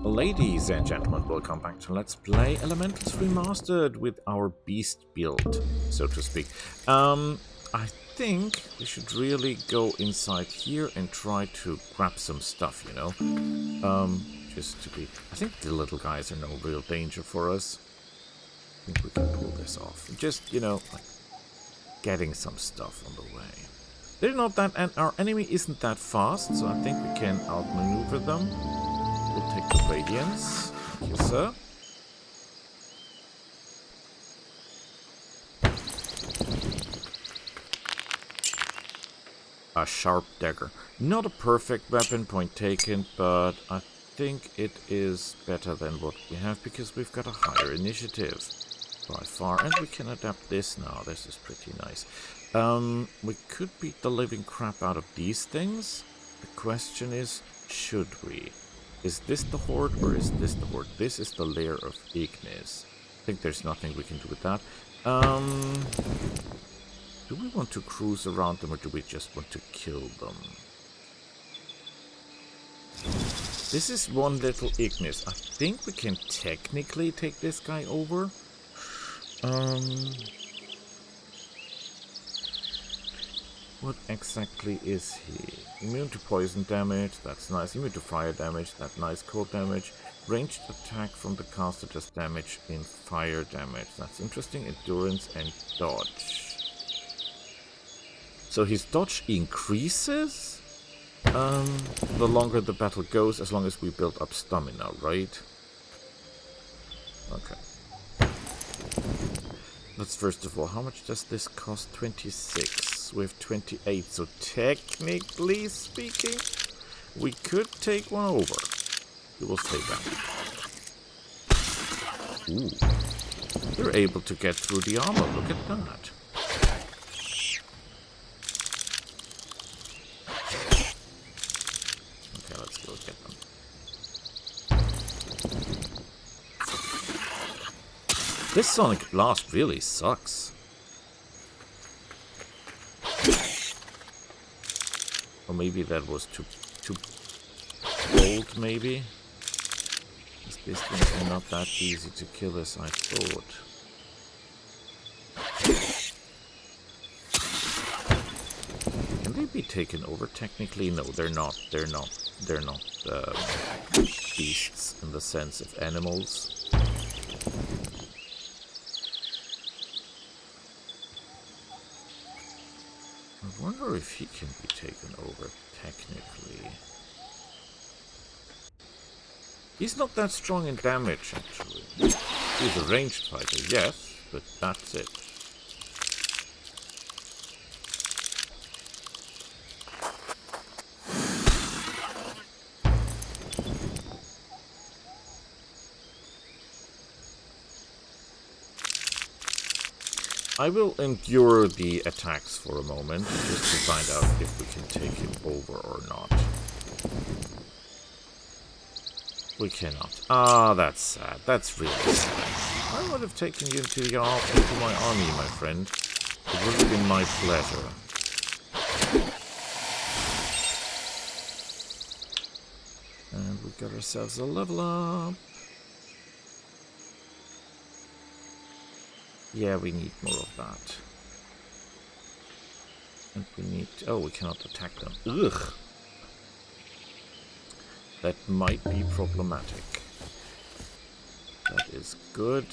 Ladies and gentlemen, welcome back to Let's Play Elementals Remastered with our Beast build, so to speak. I think we should really go inside here and try to grab some stuff, you know? Just to be... I think the little guys are no real danger for us. I think we can pull this off. Just, you know, like getting some stuff on the way. They're not that... and our enemy isn't that fast, so I think we can outmaneuver them. We'll take the radiance. Thank you, sir. A sharp dagger. Not a perfect weapon, point taken, but I think it is better than what we have because we've got a higher initiative by far, and we can adapt this now. This is pretty nice. We could beat the living crap out of these things. The question is, should we? Is this the horde or is this the horde? This is the lair of Ignis. I think there's nothing we can do with that. Do we want to cruise around them or do we just want to kill them? This is one little Ignis. I think we can technically take this guy over. What exactly is he? Immune to poison damage, that's nice. Immune to fire damage, that's nice. Cold damage. Ranged attack from the caster does damage in fire damage. That's interesting. Endurance and dodge. So his dodge increases? The longer the battle goes, as long as we build up stamina, right? Okay. Let's first of all, how much does this cost? 26. We have 28, so technically speaking, we could take one over. We will stay down. Ooh. They're able to get through the armor, look at that. Okay, let's go get them. This sonic blast really sucks. Or maybe that was too bold, maybe? These things are not that easy to kill as I thought. Can they be taken over technically? No, they're not. They're not beasts in the sense of animals. I wonder if he can be taken over, technically. He's not that strong in damage, actually. He's a ranged fighter, yes, but that's it. I will endure the attacks for a moment, just to find out if we can take him over or not. We cannot. Ah, that's sad. That's really sad. I would have taken you into my army, my friend. It would have been my pleasure. And we got ourselves a level up. Yeah, we need more of that. And we need... oh, we cannot attack them. Ugh! That might be problematic. That is good.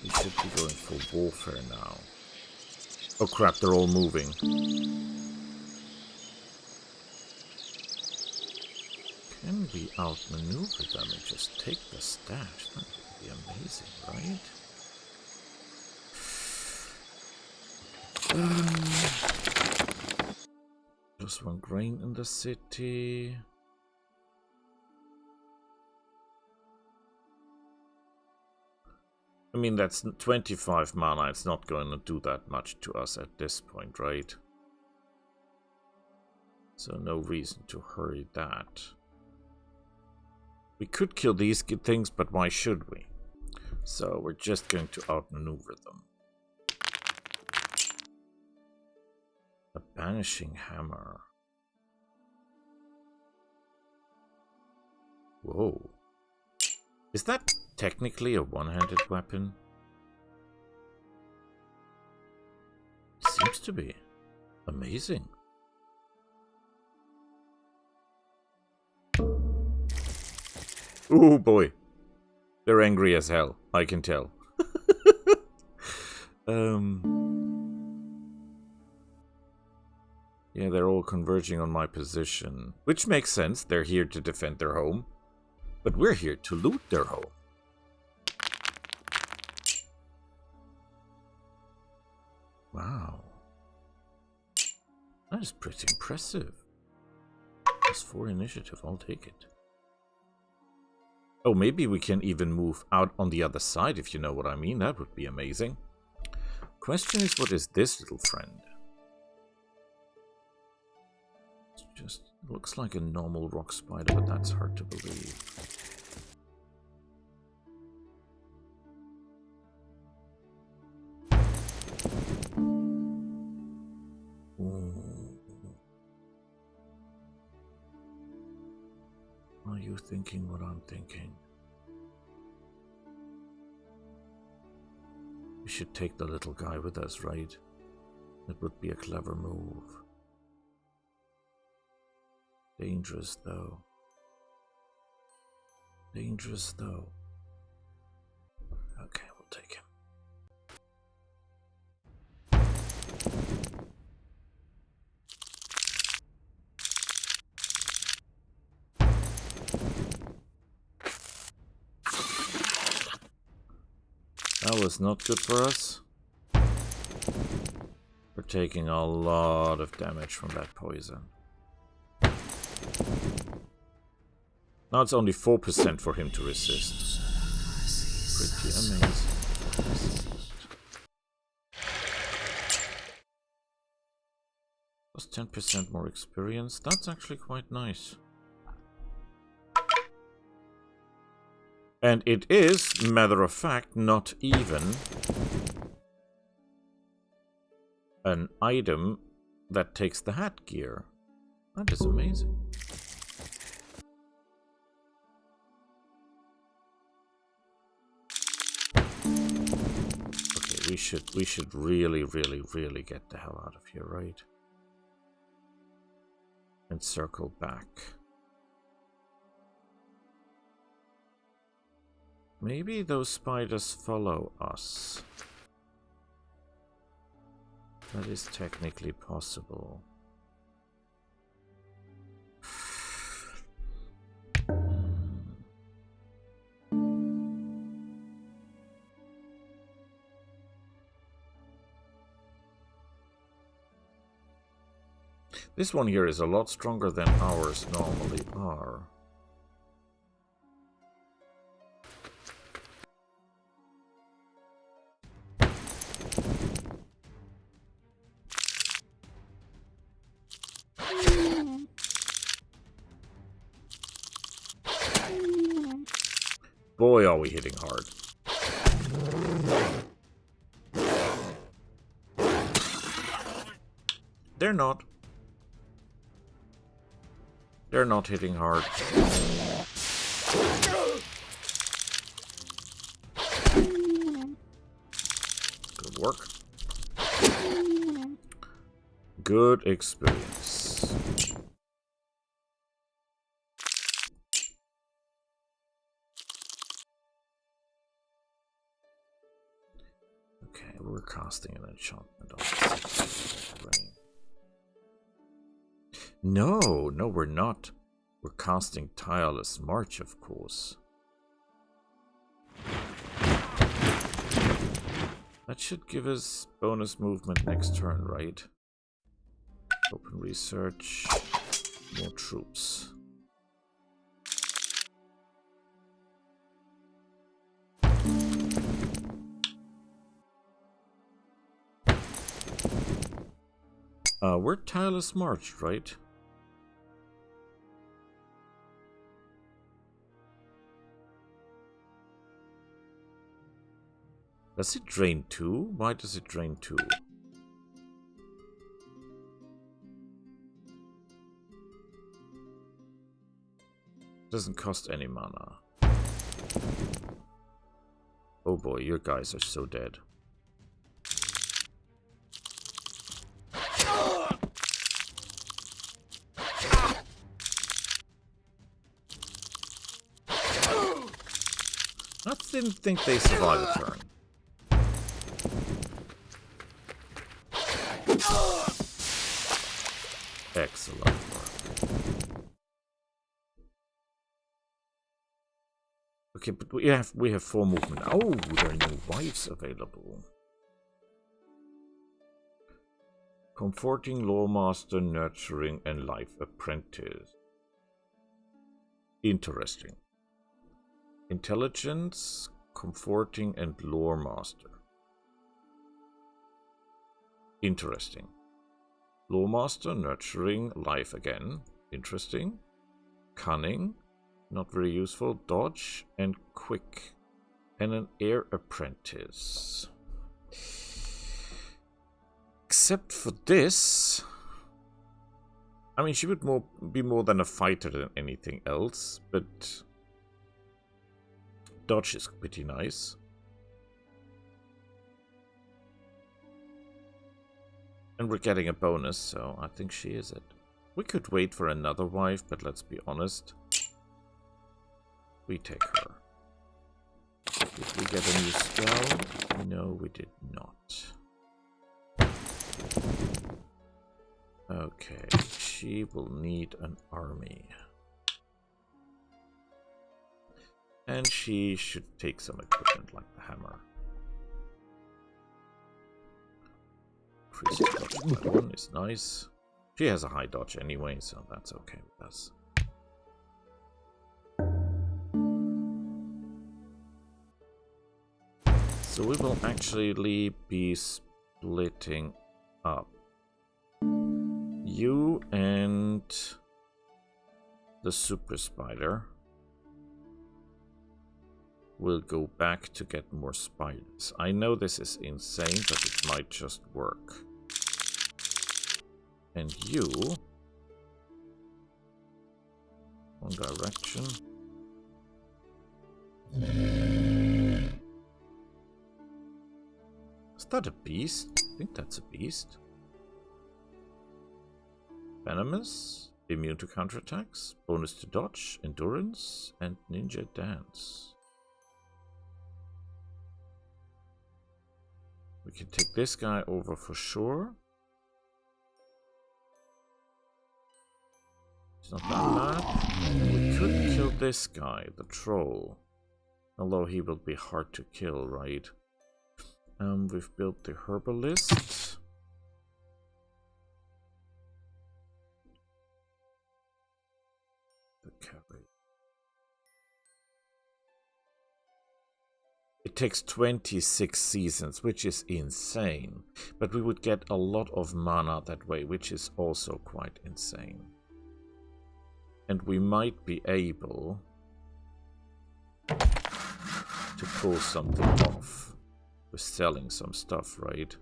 We should be going for warfare now. Oh crap, they're all moving. Can we outmaneuver them and just take the stash? That would be amazing, right? Just one grain in the city. I mean, that's 25 mana. It's not going to do that much to us at this point, right? So no reason to hurry that. We could kill these things, but why should we? So we're just going to outmaneuver them. A banishing hammer. Whoa. Is that technically a one-handed weapon? Seems to be. Amazing. Oh boy. They're angry as hell, I can tell. Yeah, they're all converging on my position. Which makes sense, they're here to defend their home. But we're here to loot their home. Wow. That is pretty impressive. Plus 4 initiative, I'll take it. Oh, maybe we can even move out on the other side, if you know what I mean. That would be amazing. Question is, what is this little friend? It just looks like a normal rock spider, but that's hard to believe. Are you thinking what I'm thinking? We should take the little guy with us, right? That would be a clever move. Dangerous, though. Dangerous, though. Okay, we'll take him. That was not good for us. We're taking a lot of damage from that poison. Now it's only 4% for him to resist. Pretty amazing. Plus 10% more experience. That's actually quite nice. And it is, matter of fact, not even an item that takes the hat gear. That is amazing. Okay, we should really get the hell out of here, right? And circle back. Maybe those spiders follow us. That is technically possible. This one here is a lot stronger than ours normally are. Boy, are we hitting hard. They're not. They're not hitting hard. Good work. Good experience. Okay, we're casting an enchantment on this brain. No, we're not. We're casting Tireless March, of course. That should give us bonus movement next turn, right? Open research. More troops. We're Tireless March, right? Does it drain 2? Why does it drain 2? Doesn't cost any mana. Oh boy, your guys are so dead. I didn't think they survived a turn. Excellent work. Okay, but we have 4 movement. Oh, there are no wives available. Comforting, Lawmaster, Nurturing, and Life Apprentice. Interesting. Intelligence, Comforting, and Lawmaster. Interesting. Lawmaster, Nurturing, Life again. Interesting. Cunning, not very useful. Dodge, and Quick. And an Air Apprentice. Except for this... I mean, she would be more than a fighter than anything else, but... Dodge is pretty nice. And we're getting a bonus, so I think she is it. We could wait for another wife, but let's be honest. We take her. Did we get a new spell? No, we did not. Okay, she will need an army. And she should take some equipment like the hammer. Increases dodge by 1 is nice. She has a high dodge anyway, so that's okay with us. So we will actually be splitting up. You and the super spider will go back to get more spiders. I know this is insane, but it might just work. And you... one direction. Is that a beast? I think that's a beast. Venomous, immune to counterattacks, bonus to dodge, endurance, and ninja dance. We can take this guy over for sure. It's not that bad. We could kill this guy, the troll. Although he will be hard to kill, right? We've built the herbalist. The cavalry. It takes 26 seasons, which is insane. But we would get a lot of mana that way, which is also quite insane. And we might be able to pull something off. We're selling some stuff, right?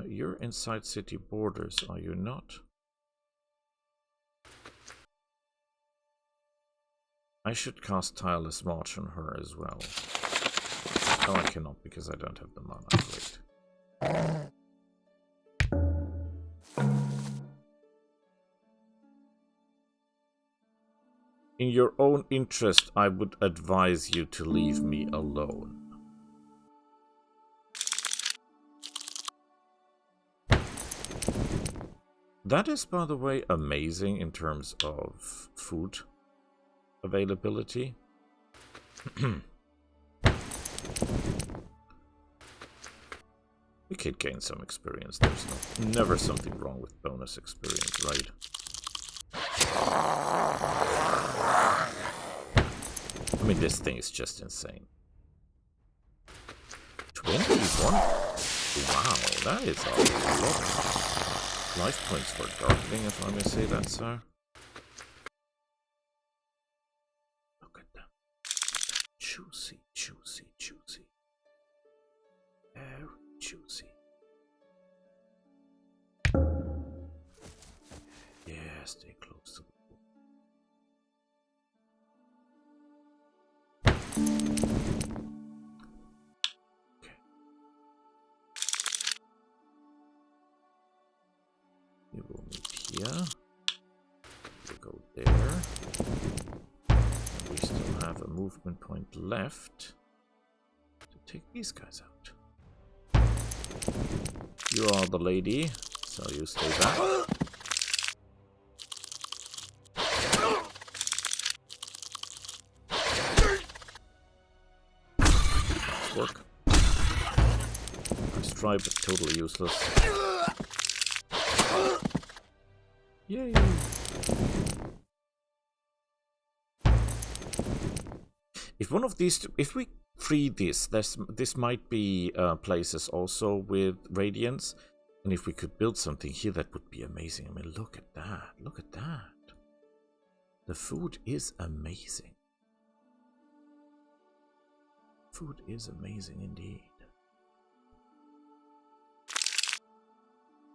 You're inside city borders, are you not? I should cast Tireless March on her as well. No, I cannot because I don't have the mana. Great. In your own interest, I would advise you to leave me alone. That is, by the way, amazing in terms of food availability. We could gain some experience. There's never something wrong with bonus experience, right? I mean, this thing is just insane. 21? Wow, that is a lot of life points for darkening, if I may say that, sir. Look at that. Juicy, juicy, juicy. Very juicy. Yeah. stay close to the pool. Okay. We will meet here. We'll go there. And we still have a movement point left to take these guys out. You are the lady, so you stay back. Nice work. Nice try, but totally useless. Yay! If one of these, if we free this might be places also with radiance, and if we could build something here, that would be amazing. I mean, look at that! Look at that! The food is amazing. Food is amazing indeed.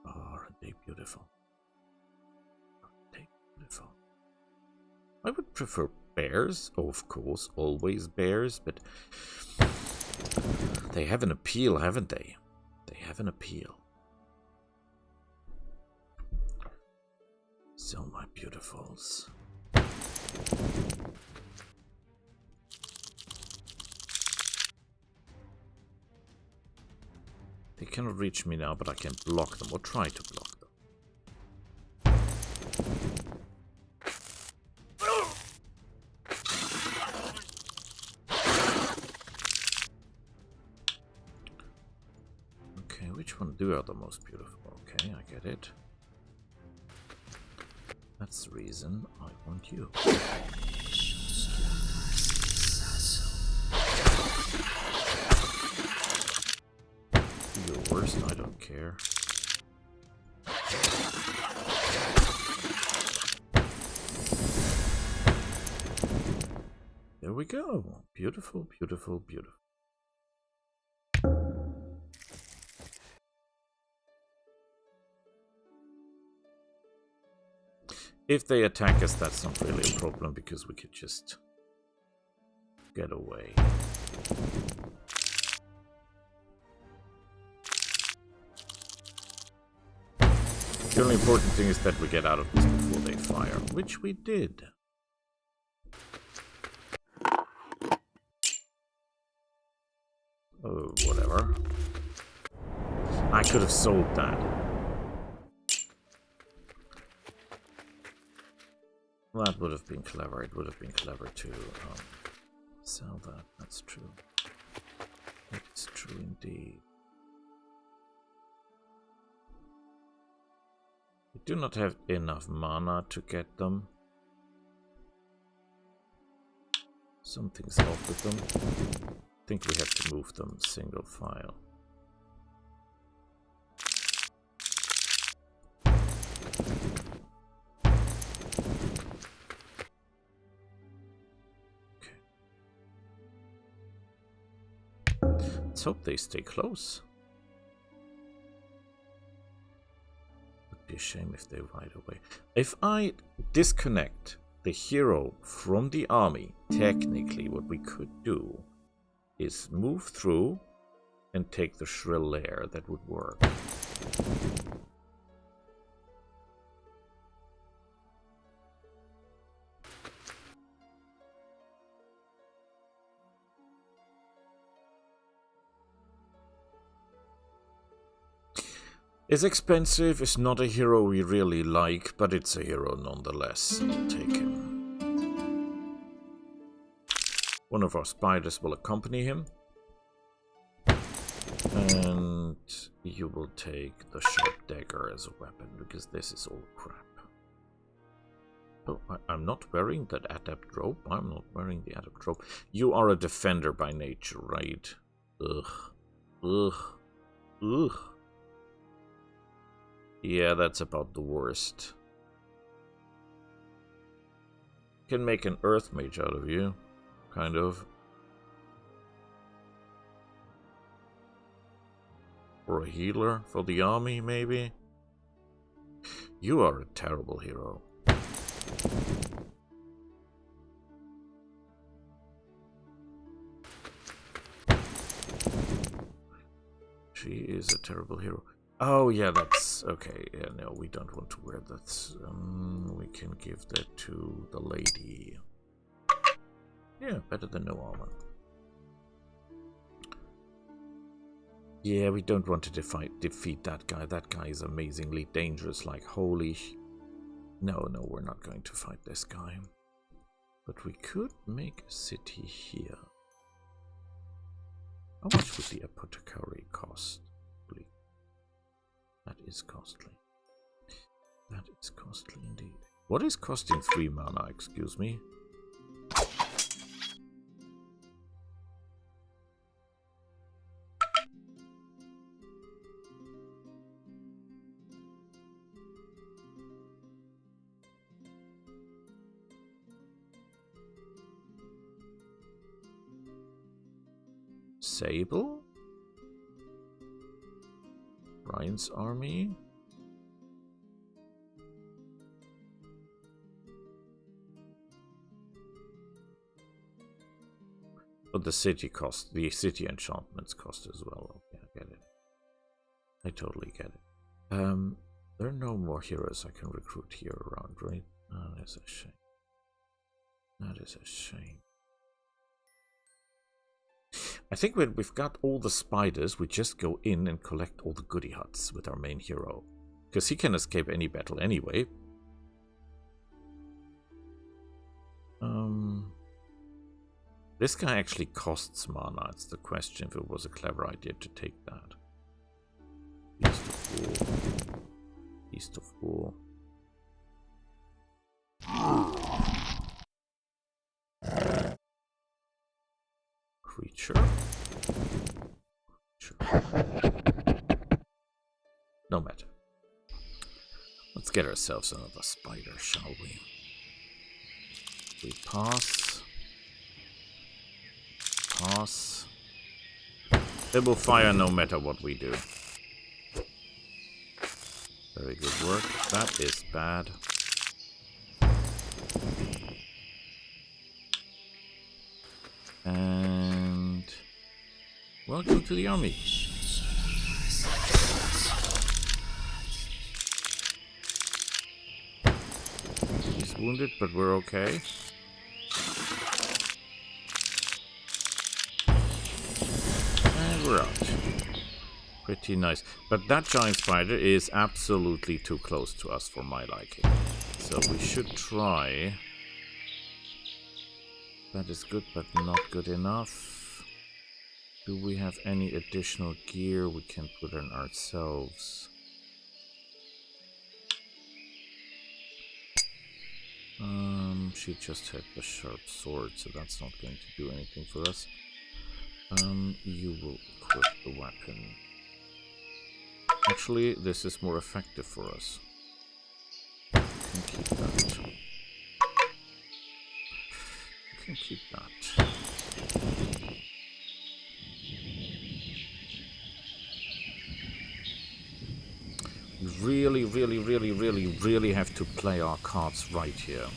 Oh, aren't they beautiful? Aren't they beautiful? I would prefer bears, oh, of course, always bears, but they have an appeal, haven't they? They have an appeal. So, my beautifuls. They cannot reach me now, but I can block them, or try to block them. Okay, which one do are the most beautiful? Okay, I get it. That's the reason I want you. Do your worst, I don't care. There we go. Beautiful, beautiful, beautiful. If they attack us, that's not really a problem, because we could just get away. The only important thing is that we get out of this before they fire, which we did. Oh, whatever. I could have sold that. That would have been clever. It would have been clever to sell that. That's true. It's true indeed. We do not have enough mana to get them. Something's off with them. I think we have to move them single file. Let's hope they stay close. Would be a shame if they ride away. If I disconnect the hero from the army, technically what we could do is move through and take the shrill lair. That would work. It's expensive, it's not a hero we really like, but it's a hero nonetheless. I'll take him. One of our spiders will accompany him. And you will take the sharp dagger as a weapon, because this is all crap. Oh, I'm not wearing that adept robe. I'm not wearing the adept robe. You are a defender by nature, right? Ugh. Ugh. Ugh. Yeah, that's about the worst. Can make an earth mage out of you, kind of. Or a healer for the army, maybe. You are a terrible hero. She is a terrible hero. Oh, yeah, that's... Okay, yeah, no, we don't want to wear that. We can give that to the lady. Yeah, better than no armor. Yeah, we don't want to defeat that guy. That guy is amazingly dangerous, like, holy... No, we're not going to fight this guy. But we could make a city here. How much would the apothecary cost? That is costly. That is costly indeed. What is costing 3 mana, excuse me? Sable? Ryan's army? But the city cost, the city enchantments cost as well. Okay, I get it. I totally get it. There are no more heroes I can recruit here around, right? Oh, that is a shame. That is a shame. I think when we've got all the spiders, we just go in and collect all the goody huts with our main hero. Because he can escape any battle anyway. This guy actually costs mana. It's the question if it was a clever idea to take that. Beast of War. Beast of War. Creature. No matter. Let's get ourselves another spider, shall we? We pass. Pass. It will fire no matter what we do. Very good work. That is bad. And welcome to the army. He's wounded, but we're okay. And we're out. Pretty nice. But that giant spider is absolutely too close to us for my liking. So we should try... That is good, but not good enough. Do we have any additional gear we can put on ourselves? She just had the sharp sword, so that's not going to do anything for us. You will equip the weapon. Actually, this is more effective for us. You can keep that. Keep that. We really have to play our cards right here.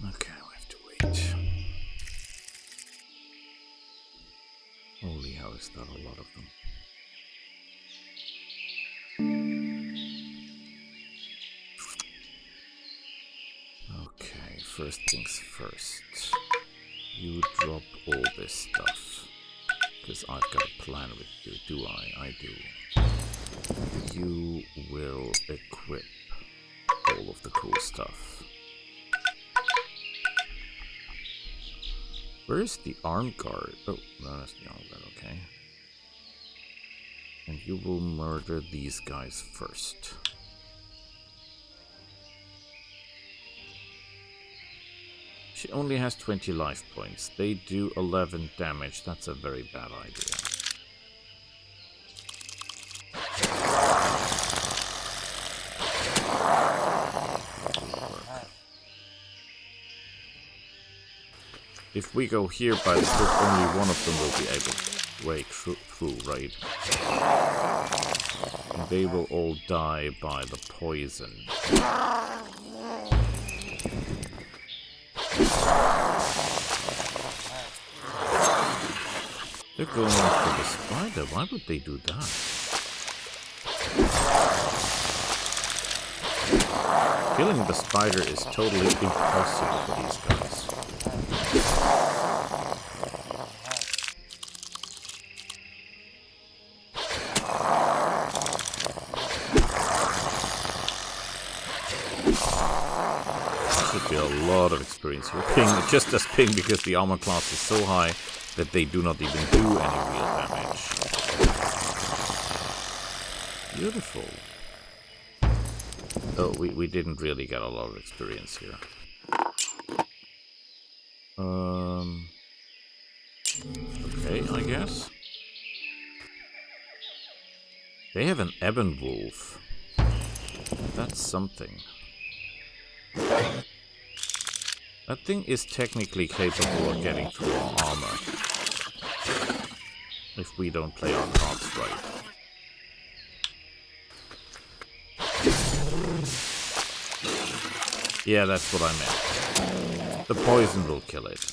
Okay, we have to wait. Holy hell, is that a lot of them? Okay, first things first. You drop all this stuff. Because I've got a plan with you, do I? I do. You will equip all of the cool stuff. Where is the arm guard? Oh, no, that's the arm guard, okay. And you will murder these guys first. She only has 20 life points. They do 11 damage. That's a very bad idea. If we go here by the book, only one of them will be able to break through, right? And they will all die by the poison. They're going after the spider. Why would they do that? Killing the spider is totally impossible for these guys. Should be a lot of experience here. Ping, just as ping, because the armor class is so high that they do not even do any real damage. Beautiful. Oh, we didn't really get a lot of experience here. Okay, I guess. They have an ebon wolf. That's something. That thing is technically capable of getting through our armor. If we don't play our cards right. Yeah, that's what I meant. The poison will kill it.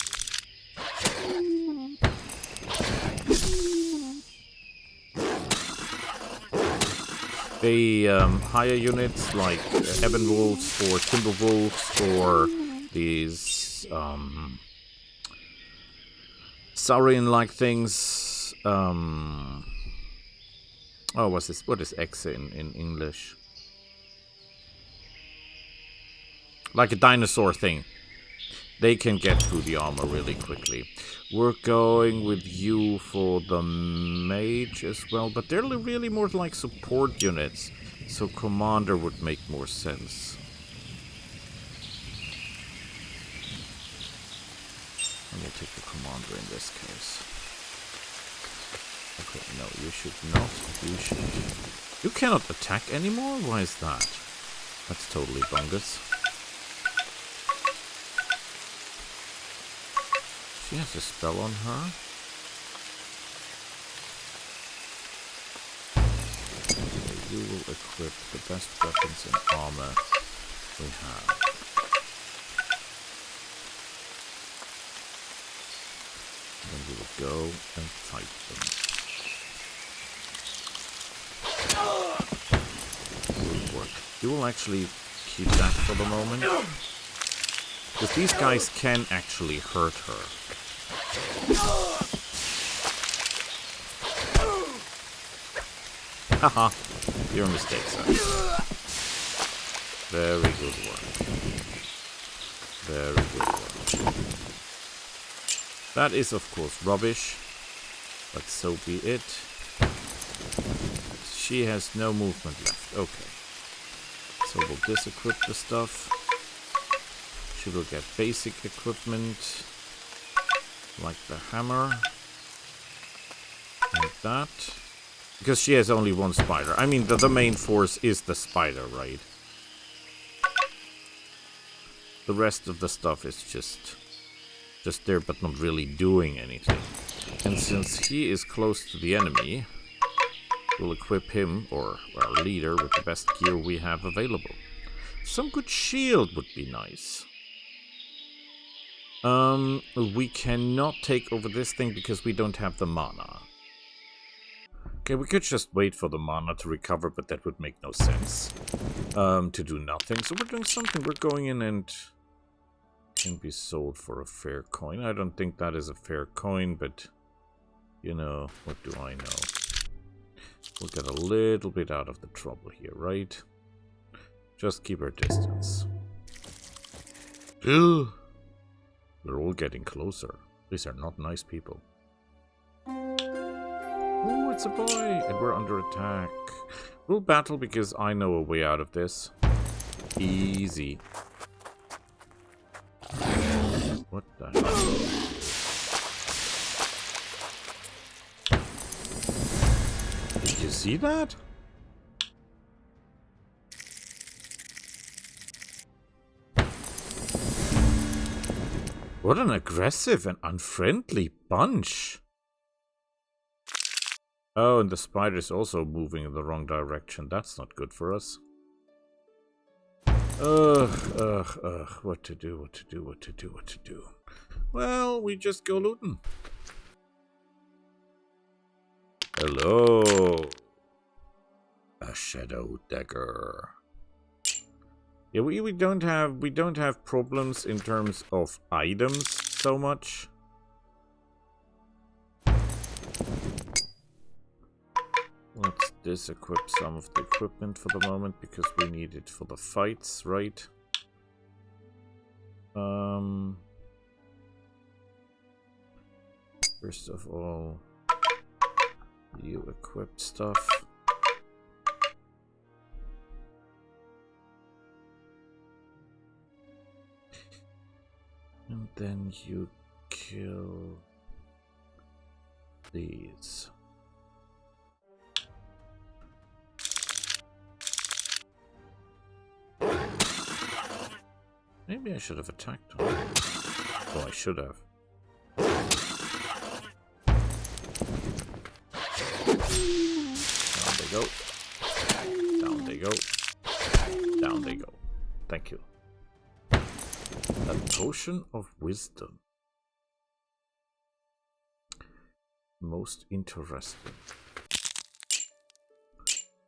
The higher units like ebon wolves or timber wolves or these saurian-like things. Oh, what's this? What is X in English? Like a dinosaur thing. They can get through the armor really quickly. We're going with you for the mage as well, but they're really more like support units, so commander would make more sense. And we'll take the commander in this case. Okay, no, you should not. You should. You cannot attack anymore? Why is that? That's totally bungus. She has a spell on her. Okay, you will equip the best weapons and armor we have. And then we will go and fight them. It will work. You will actually keep that for the moment. Because these guys can actually hurt her. Haha, your mistake, sir. Very good work. Very good work. That is, of course, rubbish, but so be it. She has no movement left. Okay. So we'll disequip the stuff. She will get basic equipment. Like the hammer. Like that. Because she has only one spider. I mean, the main force is the spider, right? The rest of the stuff is just there, but not really doing anything. And since he is close to the enemy, we'll equip him, or our leader, with the best gear we have available. Some good shield would be nice. We cannot take over this thing because we don't have the mana. Okay, we could just wait for the mana to recover, but that would make no sense. To do nothing. So we're doing something. We're going in and can be sold for a fair coin. I don't think that is a fair coin, but you know, what do I know? We'll get a little bit out of the trouble here, right? Just keep our distance. Ugh. We're all getting closer. These are not nice people. Oh, it's a boy! And we're under attack. We'll battle because I know a way out of this. Easy. What the hell? Did you see that? What an aggressive and unfriendly bunch. Oh, and the spider's also moving in the wrong direction. That's not good for us. Ugh. What to do. Well, we just go looting. Hello. A shadow dagger. Yeah, we don't have problems in terms of items so much. Let's disequip some of the equipment for the moment because we need it for the fights, right? First of all, you equip stuff. And then you kill these. Maybe I should have attacked them. Oh, I should have. Down they go. Down they go. Down they go. Thank you. A potion of wisdom. Most interesting.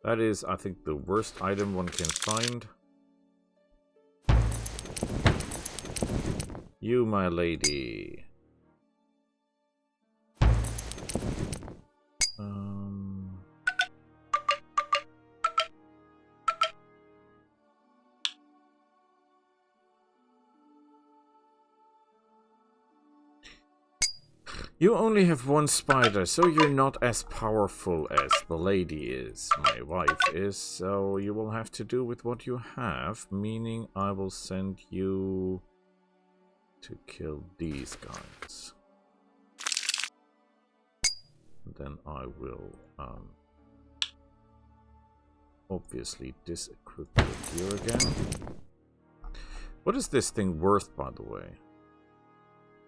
That is, I think, the worst item one can find. You, my lady. You only have one spider, so you're not as powerful as the lady is, my wife is, so you will have to do with what you have, meaning I will send you to kill these guys. Then I will obviously disequip your gear again. What is this thing worth, by the way?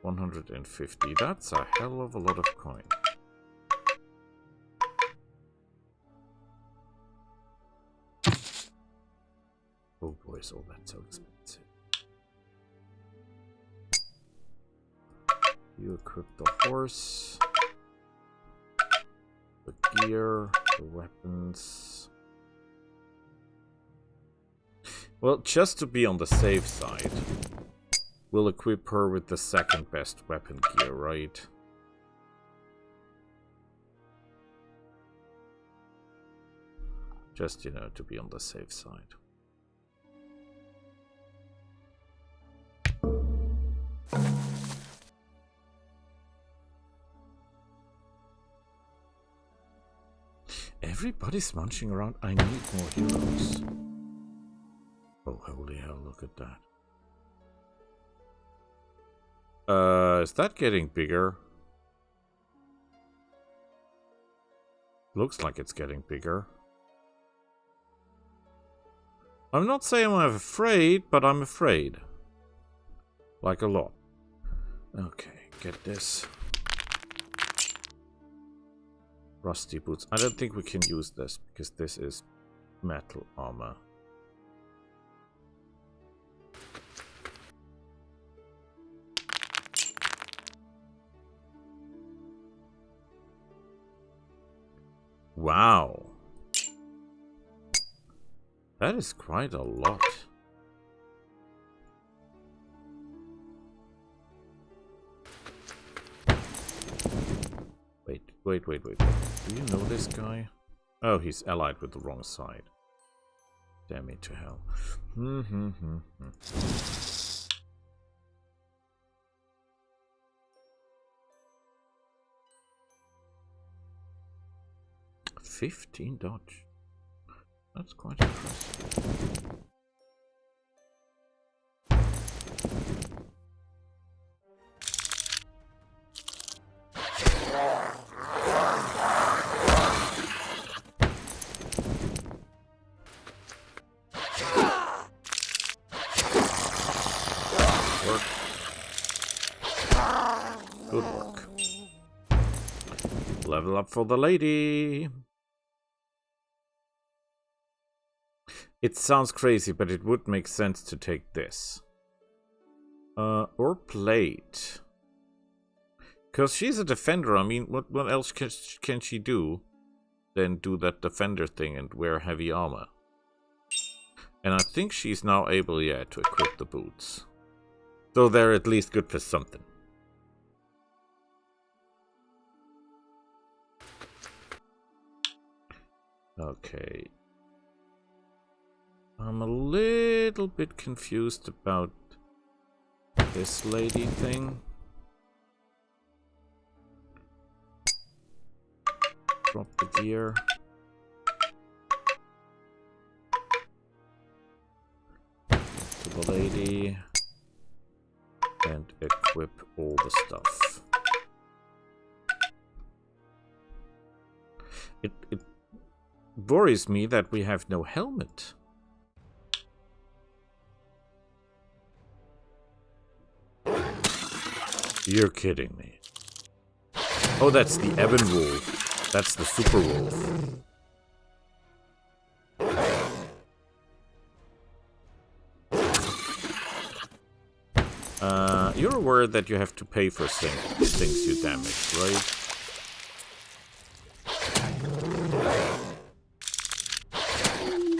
150. That's a hell of a lot of coin. Oh boy, is all that so expensive. You equip the horse, the gear, the weapons. Well, just to be on the safe side, we'll equip her with the second best weapon gear, right? Just, you know, to be on the safe side. Everybody's munching around. I need more heroes. Oh, holy hell, look at that. Is that getting bigger? Looks like it's getting bigger. I'm not saying I'm afraid, but I'm afraid. Like a lot. Okay, get this. Rusty boots. I don't think we can use this because this is metal armor. Wow. That is quite a lot. Wait. Do you know this guy? Oh, he's allied with the wrong side. Damn it to hell. $15 dodge. That's quite impressive. Good work. Level up for the lady. It sounds crazy, but it would make sense to take this. Or plate. Because she's a defender, I mean, what else can she do? then do that defender thing and wear heavy armor. And I think she's now able, yeah, to equip the boots. So they're at least good for something. Okay. I'm a little bit confused about this lady thing. Drop the gear. To the lady. And equip all the stuff. It worries me that we have no helmet. You're kidding me. Oh, that's the Ebon Wolf. That's the Super Wolf. You're aware that you have to pay for things you damage, right?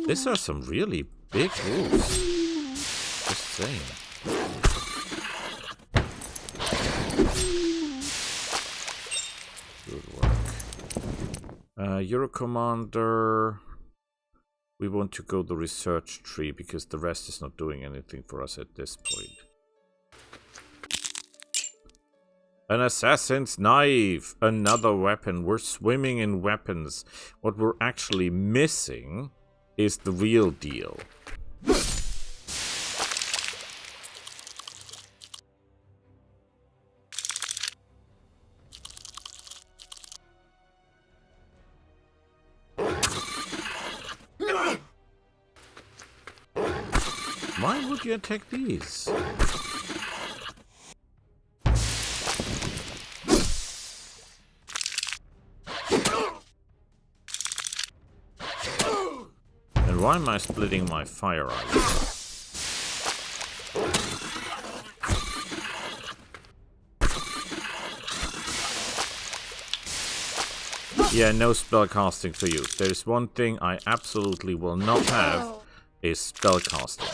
These are some really big wolves. Just saying. Good work. You're a commander. We want to go the research tree because the rest is not doing anything for us at this point. An assassin's knife! Another weapon. We're swimming in weapons. What we're actually missing is the real deal. Why would you attack these? And why am I splitting my fire arrow? Yeah, no spellcasting for you. There's one thing I absolutely will not have, is spellcasting.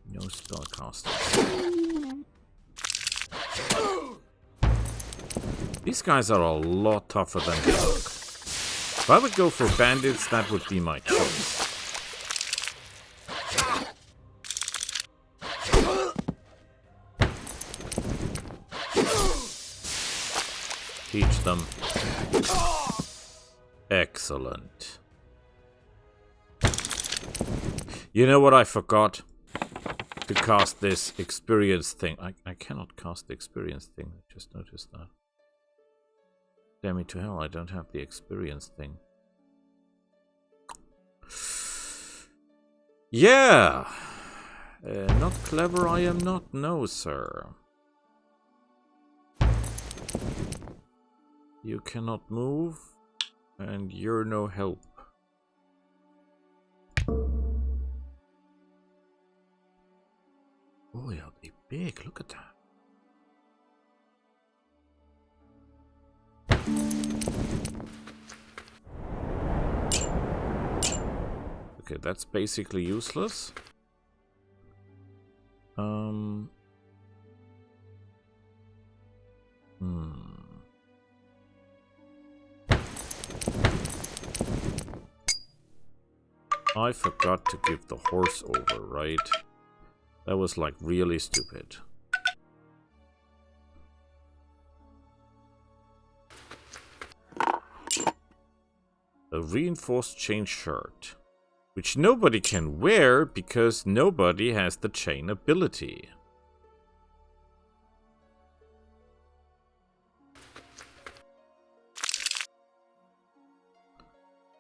No spellcasting. These guys are a lot tougher than they look. If I would go for bandits, that would be my choice. Teach them. Excellent. You know what I forgot? To cast this experience thing. I cannot cast the experience thing. I just noticed that. Damn it to hell, I don't have the experience thing. Yeah! Not clever I am not, no sir. You cannot move, and you're no help. Boy, are they big, look at that. Okay, that's basically useless. I forgot to give the horse over, right? That was like really stupid. A reinforced chain shirt, which nobody can wear because nobody has the chain ability.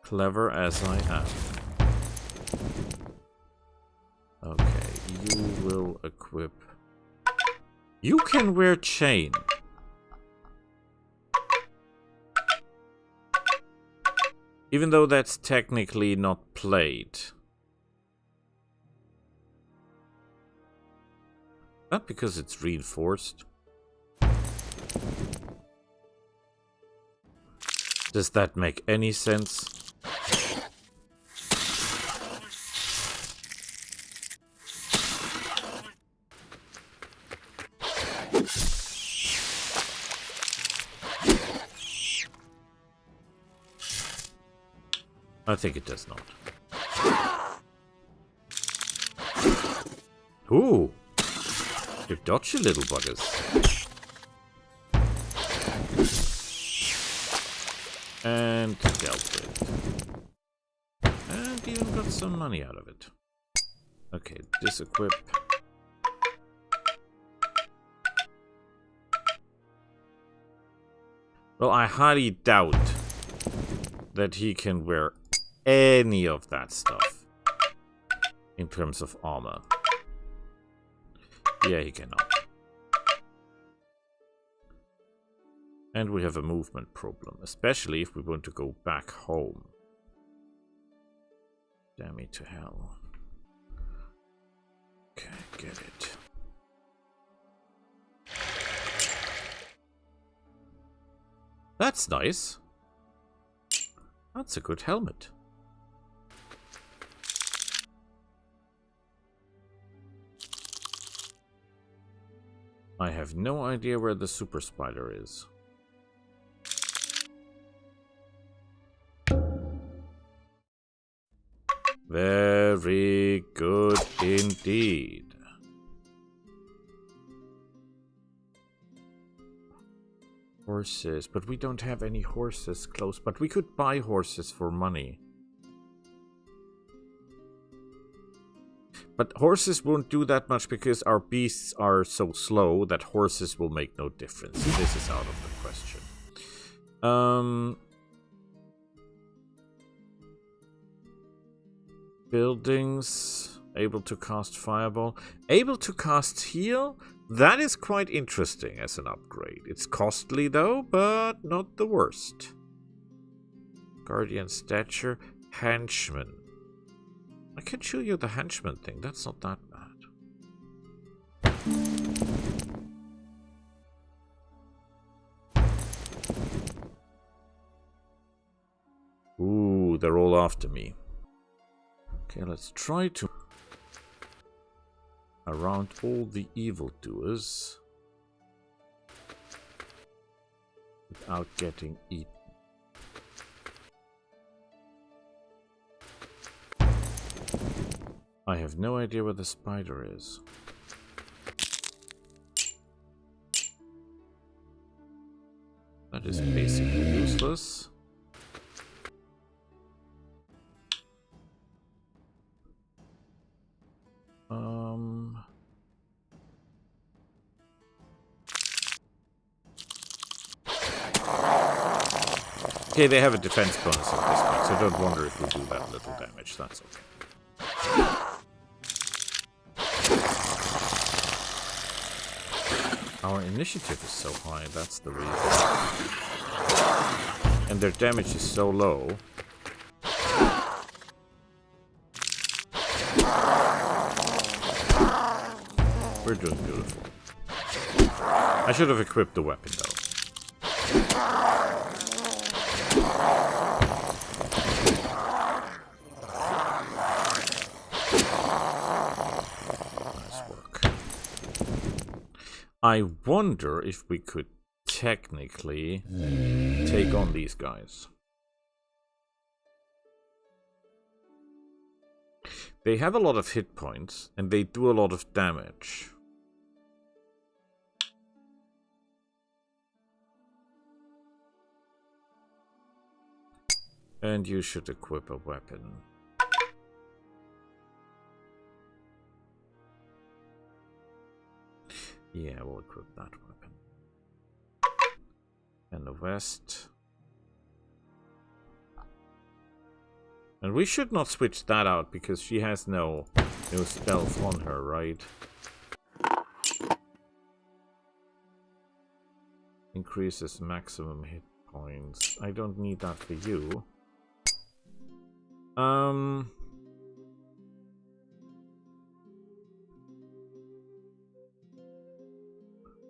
Clever as I am. Okay, you will equip. You can wear chain. Even though that's technically not played. Not because it's reinforced. Does that make any sense? I think it does not. Ooh! You're dodgy little buggers. And dealt with. And even got some money out of it. Okay, disequip. Well, I highly doubt that he can wear any of that stuff in terms of armor. Yeah, he cannot. And we have a movement problem, especially if we want to go back home. Damn it to hell. Okay, get it. That's nice. That's a good helmet. I have no idea where the super spider is. Very good indeed. Horses, but we don't have any horses close. But we could buy horses for money. But horses won't do that much because our beasts are so slow that horses will make no difference. This is out of the question. Buildings. Able to cast fireball. Able to cast heal? That is quite interesting as an upgrade. It's costly though, but not the worst. Guardian stature. Henchman. I can show you the henchman thing. That's not that bad. Ooh, they're all after me. Okay, let's try to around all the evildoers without getting eaten. I have no idea where the spider is. That is basically useless. Okay, they have a defense bonus at this point, so don't wonder if we do that little damage. That's okay. Our initiative is so high, that's the reason. And their damage is so low. We're doing beautiful. I should have equipped the weapon though. I wonder if we could technically take on these guys. They have a lot of hit points and they do a lot of damage. And you should equip a weapon. Yeah, we'll equip that weapon. And the vest. And we should not switch that out because she has no spells on her, right? Increases maximum hit points. I don't need that for you. We're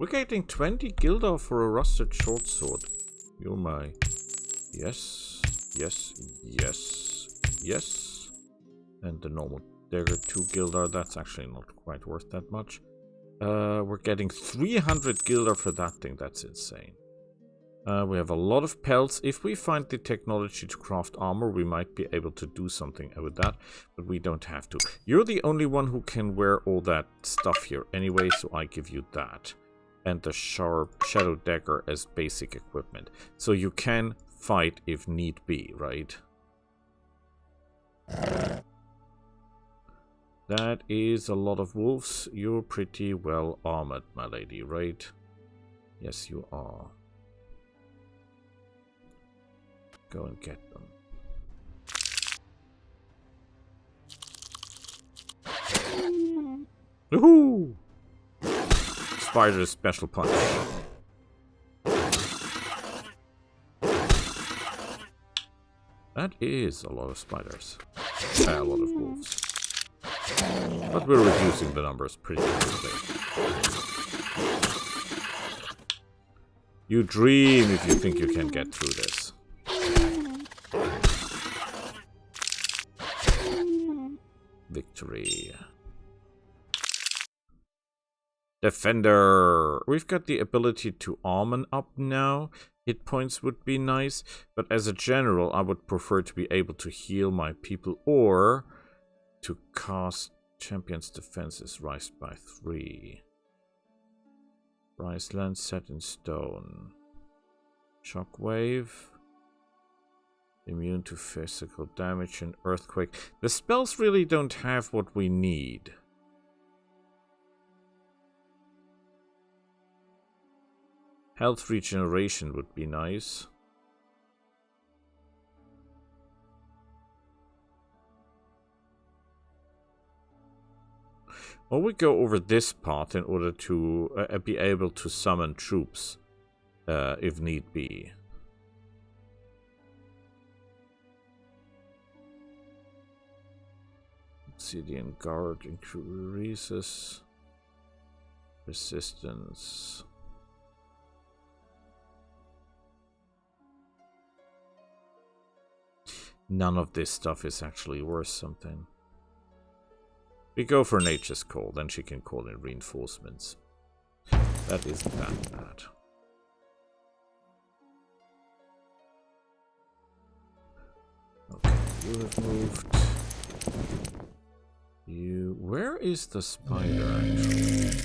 getting 20 guilder for a rusted short sword. Oh my. Yes, yes, yes, yes. And the normal dagger 2 guilder, that's actually not quite worth that much. We're getting 300 guilder for that thing, that's insane. We have a lot of pelts. If we find the technology to craft armor, we might be able to do something with that, but we don't have to. You're the only one who can wear all that stuff here anyway, so I give you that. And the sharp shadow dagger as basic equipment. So you can fight if need be, right? That is a lot of wolves. You're pretty well armored, my lady, right? Yes, you are. Go and get them. Woohoo! Spider's special punch. That is a lot of spiders. A lot of wolves. But we're reducing the numbers pretty quickly. You dream if you think you can get through this. Victory. Defender. We've got the ability to armor up now. Hit points would be nice, but as a general, I would prefer to be able to heal my people or to cast Champion's Defenses raised by 3. Rise land set in stone. Shockwave. Immune to physical damage and earthquake. The spells really don't have what we need. Health regeneration would be nice. Or we go over this path in order to be able to summon troops, if need be. Obsidian Guard increases resistance. None of this stuff is actually worth something. We go for Nature's Call, then she can call in reinforcements. That isn't that bad. Okay, you have moved. You... Where is the spider, actually?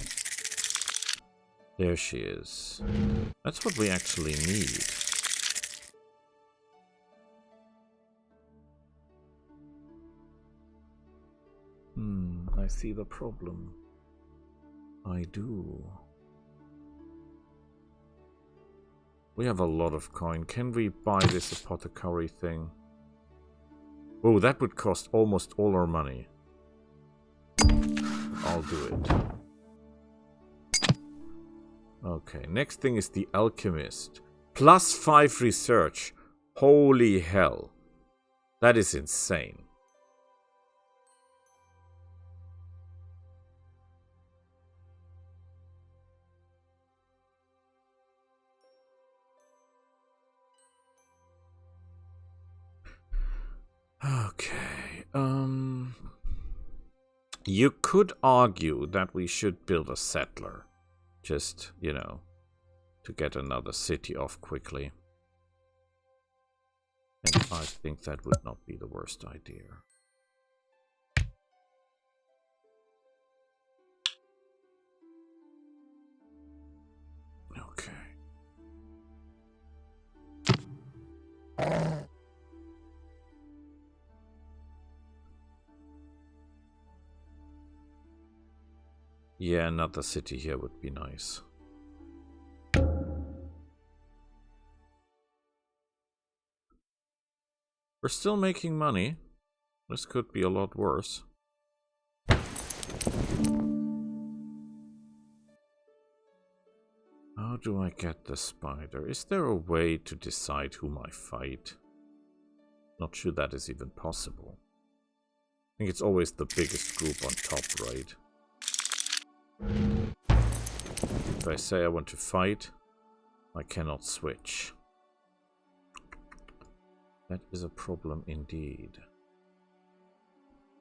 There she is. That's what we actually need. I see the problem. I do. We have a lot of coin. Can we buy this apothecary thing? Oh, that would cost almost all our money. I'll do it. Okay, next thing is the Alchemist. +5 research. Holy hell. That is insane. Okay, you could argue that we should build a settler. Just, you know, to get another city off quickly. And I think that would not be the worst idea. Okay. Yeah, another city here would be nice. We're still making money. This could be a lot worse. How do I get the spider? Is there a way to decide whom I fight? Not sure that is even possible. I think it's always the biggest group on top, right? If I say I want to fight, I cannot switch. That is a problem indeed.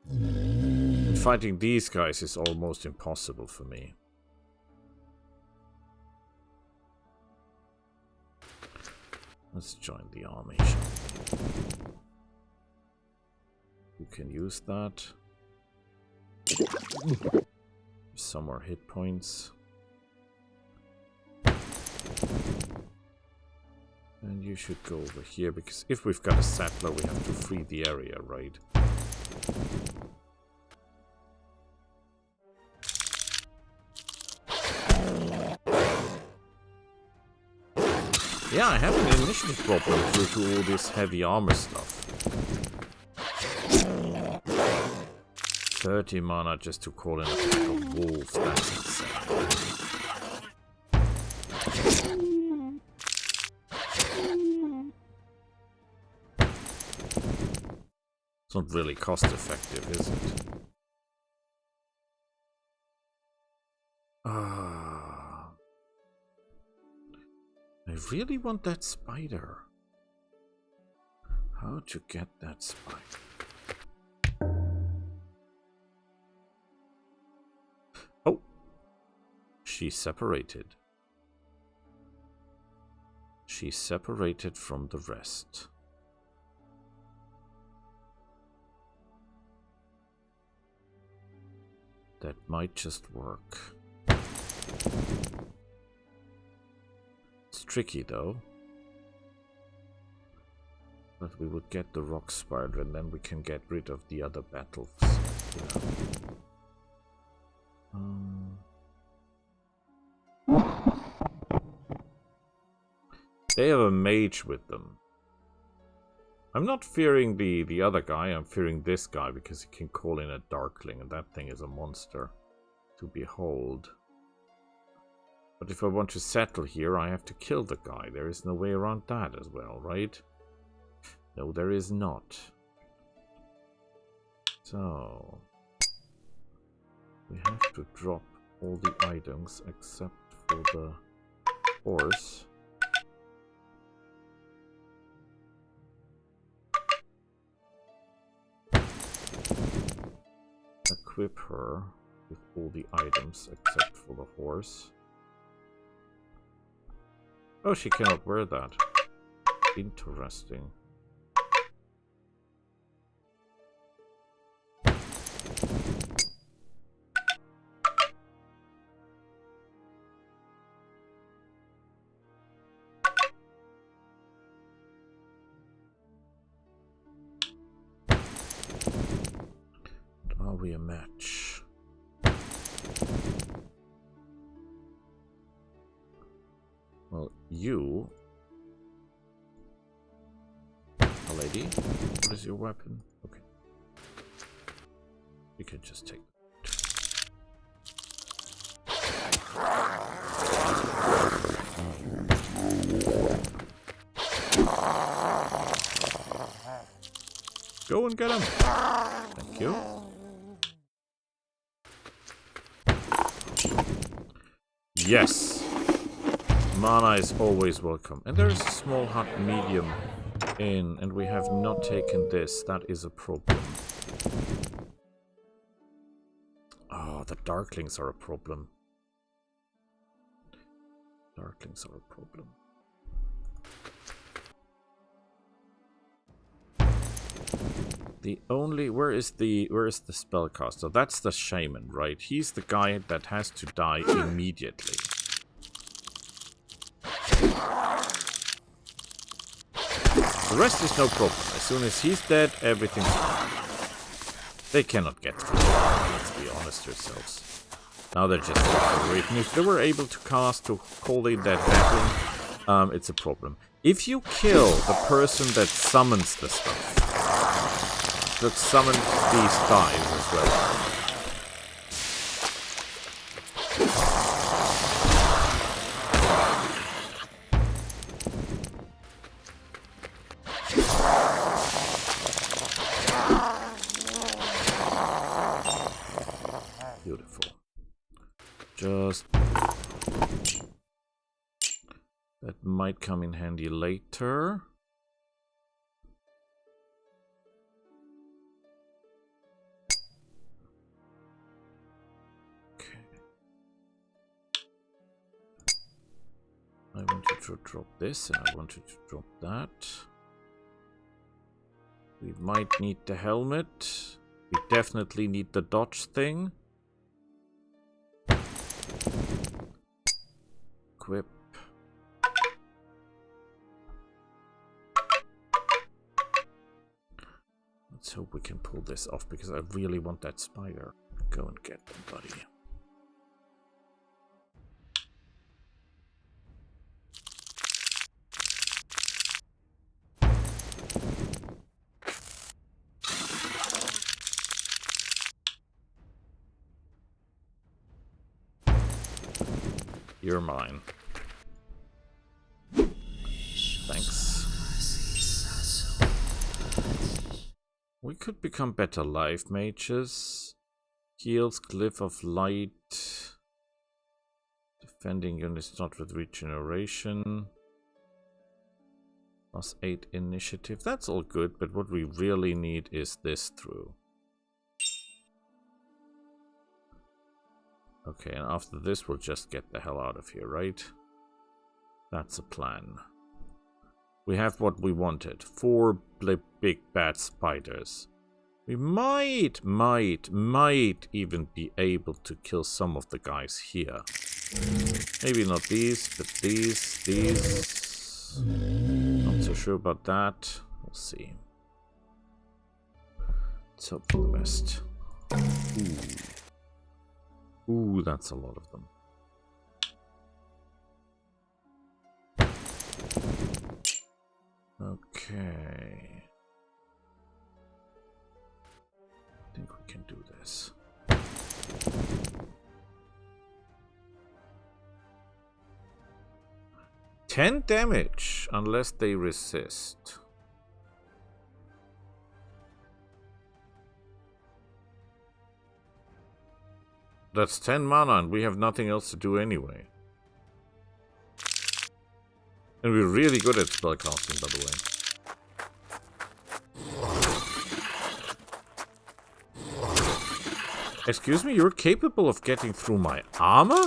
And fighting these guys is almost impossible for me. Let's join the army, shall we? You can use that. Some more hit points. And you should go over here, because if we've got a settler, we have to free the area, right? Yeah, I have an initiative problem due to all this heavy armor stuff. 30 mana just to call in a pack of wolves, that's insane. It's not really cost effective, is it? I really want that spider. How to get that spider? Oh! She's separated. She's separated from the rest. That might just work. It's tricky though. But we would get the rock spider and then we can get rid of the other battles. They have a mage with them. I'm not fearing the other guy, I'm fearing this guy because he can call in a darkling and that thing is a monster to behold. But if I want to settle here, I have to kill the guy. There is no way around that as well, right? No, there is not. So we have to drop all the items except for the horse. Equip her with all the items except for the horse. Oh, she cannot wear that. Interesting. Are we a match? Well, you... A lady? What is your weapon? Okay. You can just take it. Go and get him! Thank you. Yes! Mana is always welcome. And there is a small hut medium in, and we have not taken this. That is a problem. Oh, the Darklings are a problem. Darklings are a problem. The only... Where is the spellcaster? That's the shaman, right? He's the guy that has to die immediately. The rest is no problem. As soon as he's dead, everything's fine. They cannot get through. Let's be honest ourselves. Now they're just overrated. If they were able to cast to call in that battling, it's a problem. If you kill the person that summons the stuff, that summons these guys as well. That might come in handy later. Okay. I want you to drop this, and I want you to drop that. We might need the helmet. We definitely need the dodge thing. Equip. Let's hope we can pull this off, because I really want that spider. Go and get them, buddy. You're mine. Thanks. We could become better life mages. Heals, Glyph of Light. Defending units not with regeneration. +8 initiative. That's all good, but what we really need is this through. Okay, and after this we'll just get the hell out of here, right? That's a plan. We have what we wanted. 4 big bad spiders. We might even be able to kill some of the guys here. Maybe not these, but these. Not so sure about that. We'll see. Let's hope for the best. Ooh, that's a lot of them. Okay. I think we can do this. $10 damage unless they resist. That's 10 mana and we have nothing else to do anyway. And we're really good at spellcasting, by the way. Excuse me, you're capable of getting through my armor?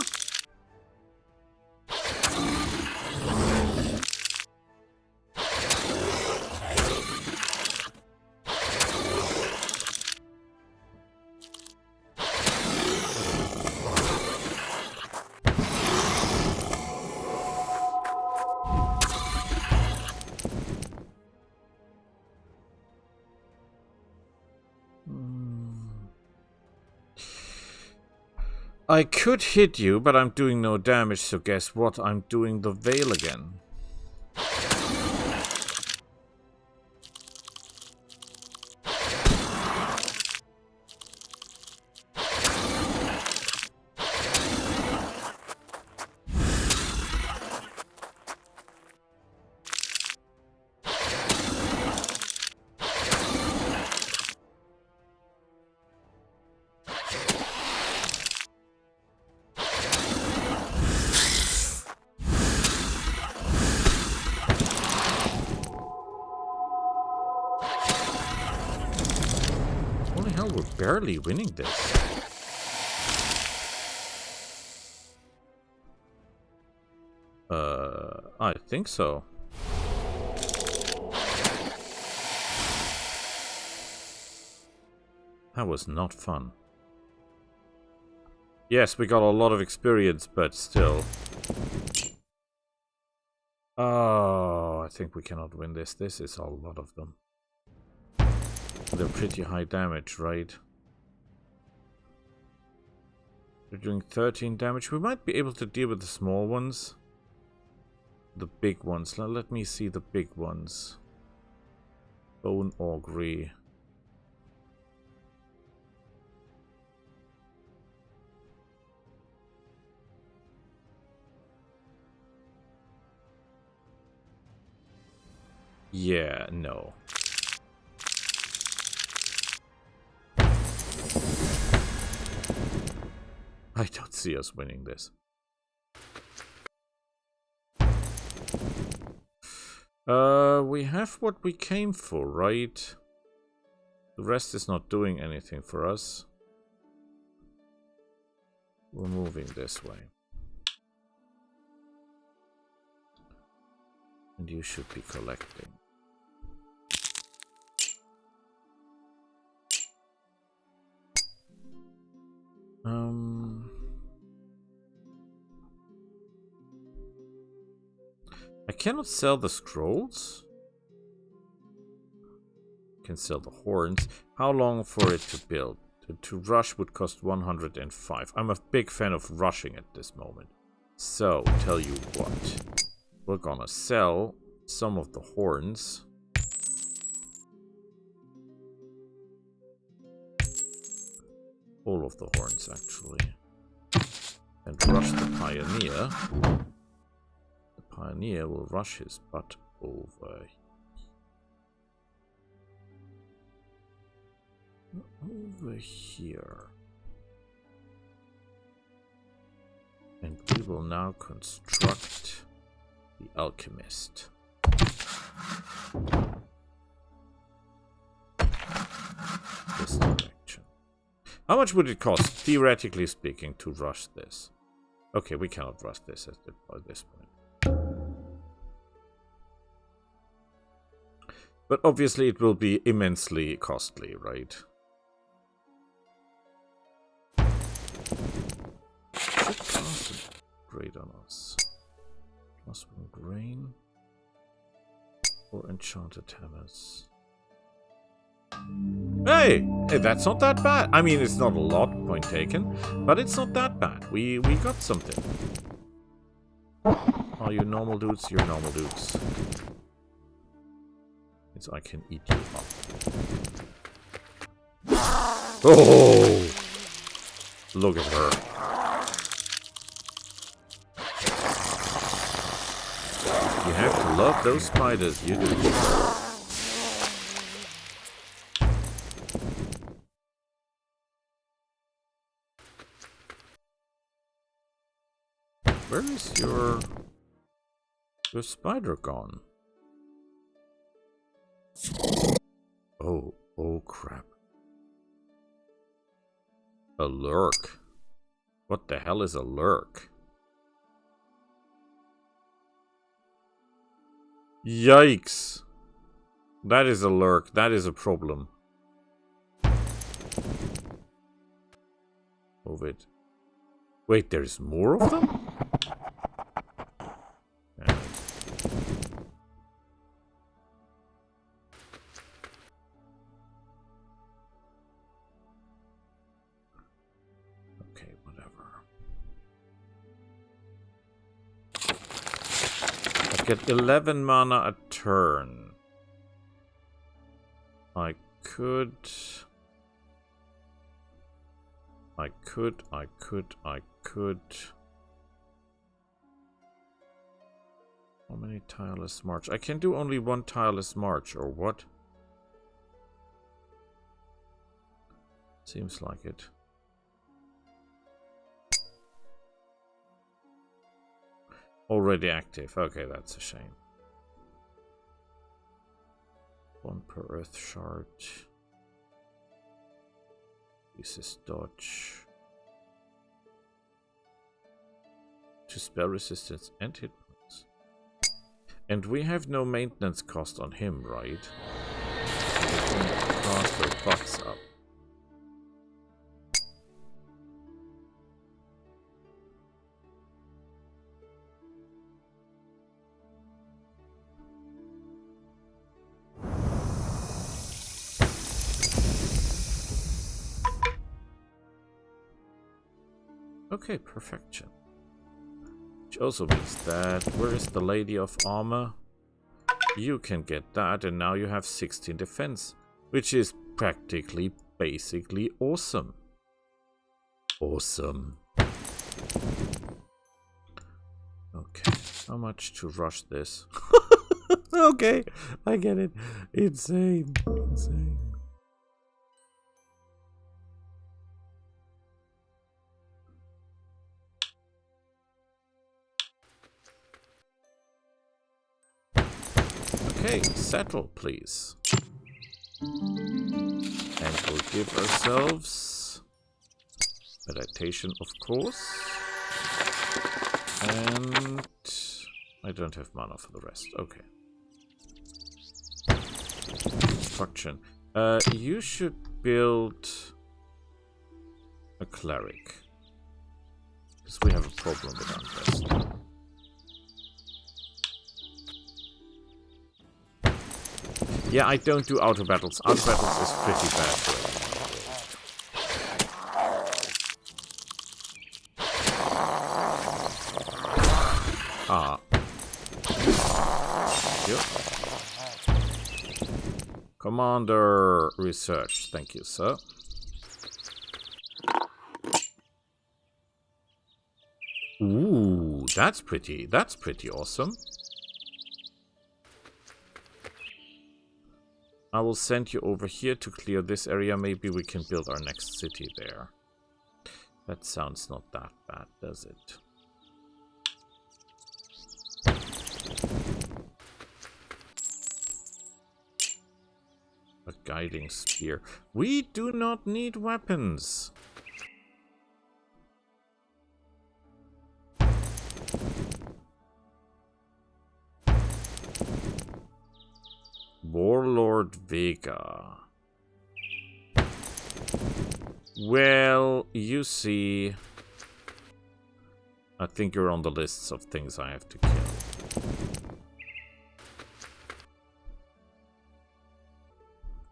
I could hit you, but I'm doing no damage, so guess what? I'm doing the veil again. Barely winning this. I think so. That was not fun. Yes, we got a lot of experience, but still. Oh, I think we cannot win this. This is a lot of them. They're pretty high damage, right? They're doing 13 damage. We might be able to deal with the small ones. The big ones. Let me see the big ones. Bone Augury. Yeah, no. I don't see us winning this. We have what we came for, right? The rest is not doing anything for us. We're moving this way. And you should be collecting. I cannot sell the scrolls. I can sell the horns. How long for it to build? To rush would cost 105. I'm a big fan of rushing at this moment. So, tell you what. We're gonna sell some of the horns. All of the horns, actually. And rush the pioneer. The pioneer will rush his butt over here. And we will now construct the alchemist. This direction. How much would it cost, theoretically speaking, to rush this? Okay, we cannot rush this at this point. But obviously it will be immensely costly, right? Should cast a grade on us. +1 grain. Or enchanted hammers. Hey! Hey, that's not that bad. I mean, it's not a lot, point taken. But it's not that bad. We got something. Are you normal dudes? You're normal dudes. It's I can eat you up. Oh! Look at her. You have to love those spiders, you do. Where is your spider gone? Oh crap. A lurk. What the hell is a lurk? Yikes. That is a lurk. That is a problem. Move it. Wait, there's more of them? Okay, whatever. I get 11 mana a turn. I could... How many tireless march? I can do only one tireless march, or what? Seems like it. Already active. Okay, that's a shame. 1 per earth shard. This is dodge. To spell resistance and hit points. And we have no maintenance cost on him, right? Cost our bucks up. Okay, perfection. Which also means that, where is the Lady of Armor? You can get that, and now you have 16 defense, which is practically, basically awesome. Awesome. Okay, how much to rush this? Okay, I get it. Insane. Insane. Okay, settle, please. And we'll give ourselves meditation, of course. And I don't have mana for the rest. Okay. Construction. You should build a cleric. Because we have a problem with unrest. Yeah, I don't do auto battles. Auto battles is pretty bad for it. Ah. Yep. Commander research. Thank you, sir. Ooh, that's pretty awesome. I will send you over here to clear this area. Maybe we can build our next city there. That sounds not that bad, does it? A guiding spear. We do not need weapons. Warlord Vega. Well, you see, I think you're on the lists of things I have to kill.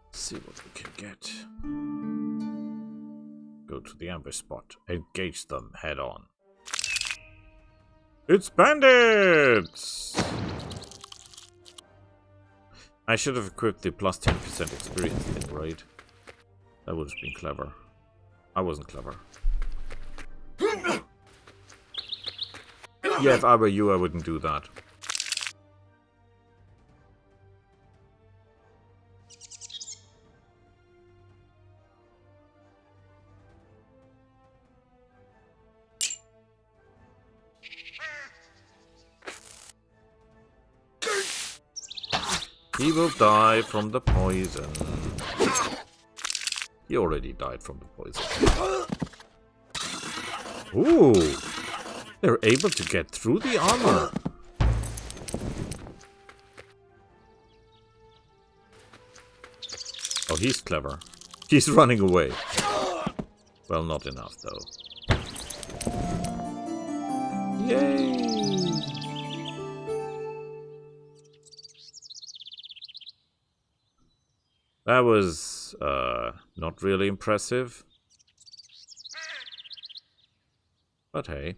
Let's see what we can get. Go to the ambush spot. Engage them head on. It's bandits! I should have equipped the plus 10% experience thing, right? That would have been clever. I wasn't clever. Yeah, if I were you, I wouldn't do that. He will die from the poison. He already died from the poison. Ooh! They're able to get through the armor. Oh, he's clever. He's running away. Well, not enough, though. Yay! That was not really impressive. But hey.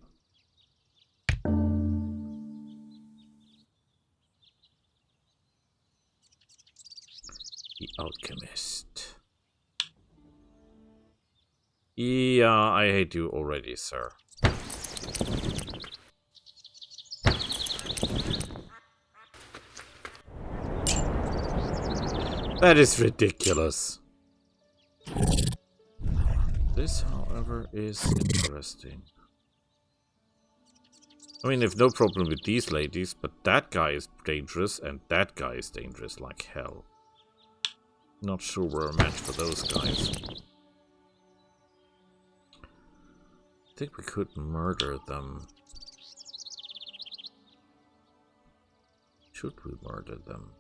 The Alchemist. Yeah, I hate you already, sir. That is ridiculous. This, however, is interesting. I mean, I've no problem with these ladies, but that guy is dangerous, and that guy is dangerous like hell. Not sure we're a match for those guys. I think we could murder them. Should we murder them?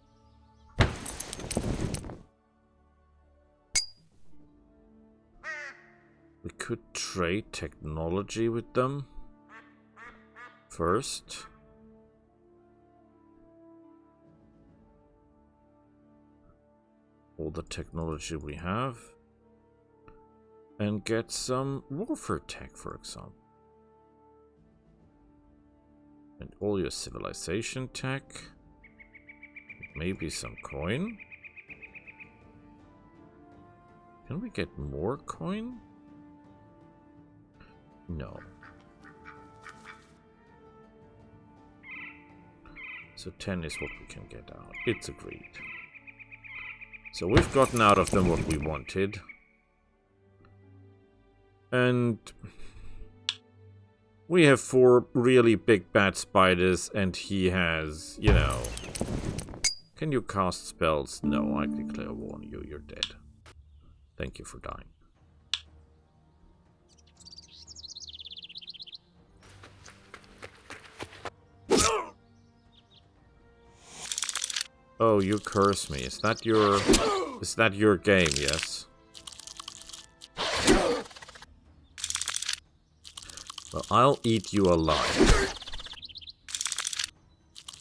We could trade technology with them first. All the technology we have. And get some warfare tech, for example. And all your civilization tech. Maybe some coin. Can we get more coin? No. So 10 is what we can get out. It's agreed. So we've gotten out of them what we wanted. And we have 4 really big bad spiders, and he has, you know... Can you cast spells? No, I declare war on you. You're dead. Thank you for dying. Oh, you curse me. Is that your game? Yes. Well, I'll eat you alive.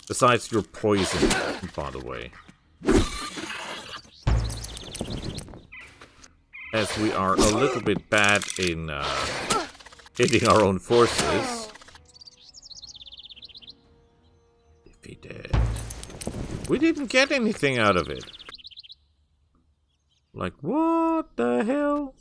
Besides, you're poisoned, by the way. As we are a little bit bad in hitting our own forces. Defeated. We didn't get anything out of it. Like, what the hell?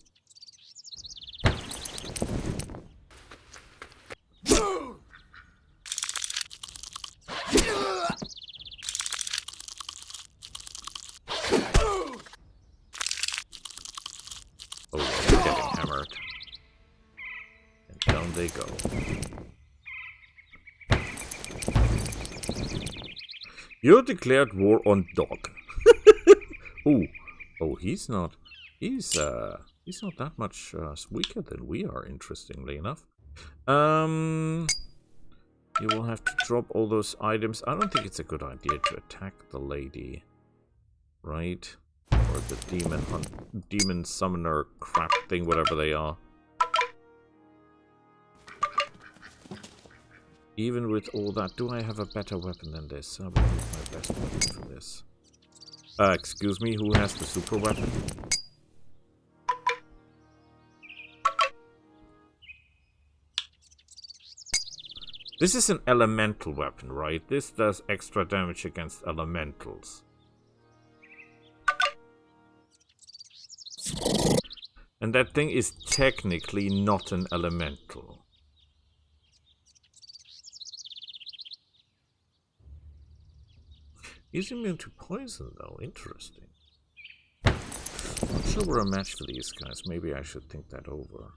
Oh, they're getting hammered. And down they go. You declared war on dog. Ooh. Oh, he's not that much weaker than we are, interestingly enough. You will have to drop all those items. I don't think it's a good idea to attack the lady. Right? Or the demon summoner crap thing, whatever they are. Even with all that, do I have a better weapon than this? I will use my best weapon for this. Excuse me, who has the super weapon? This is an elemental weapon, right? This does extra damage against elementals. And that thing is technically not an elemental. He's immune to poison, though. Interesting. Not sure we're a match for these guys. Maybe I should think that over.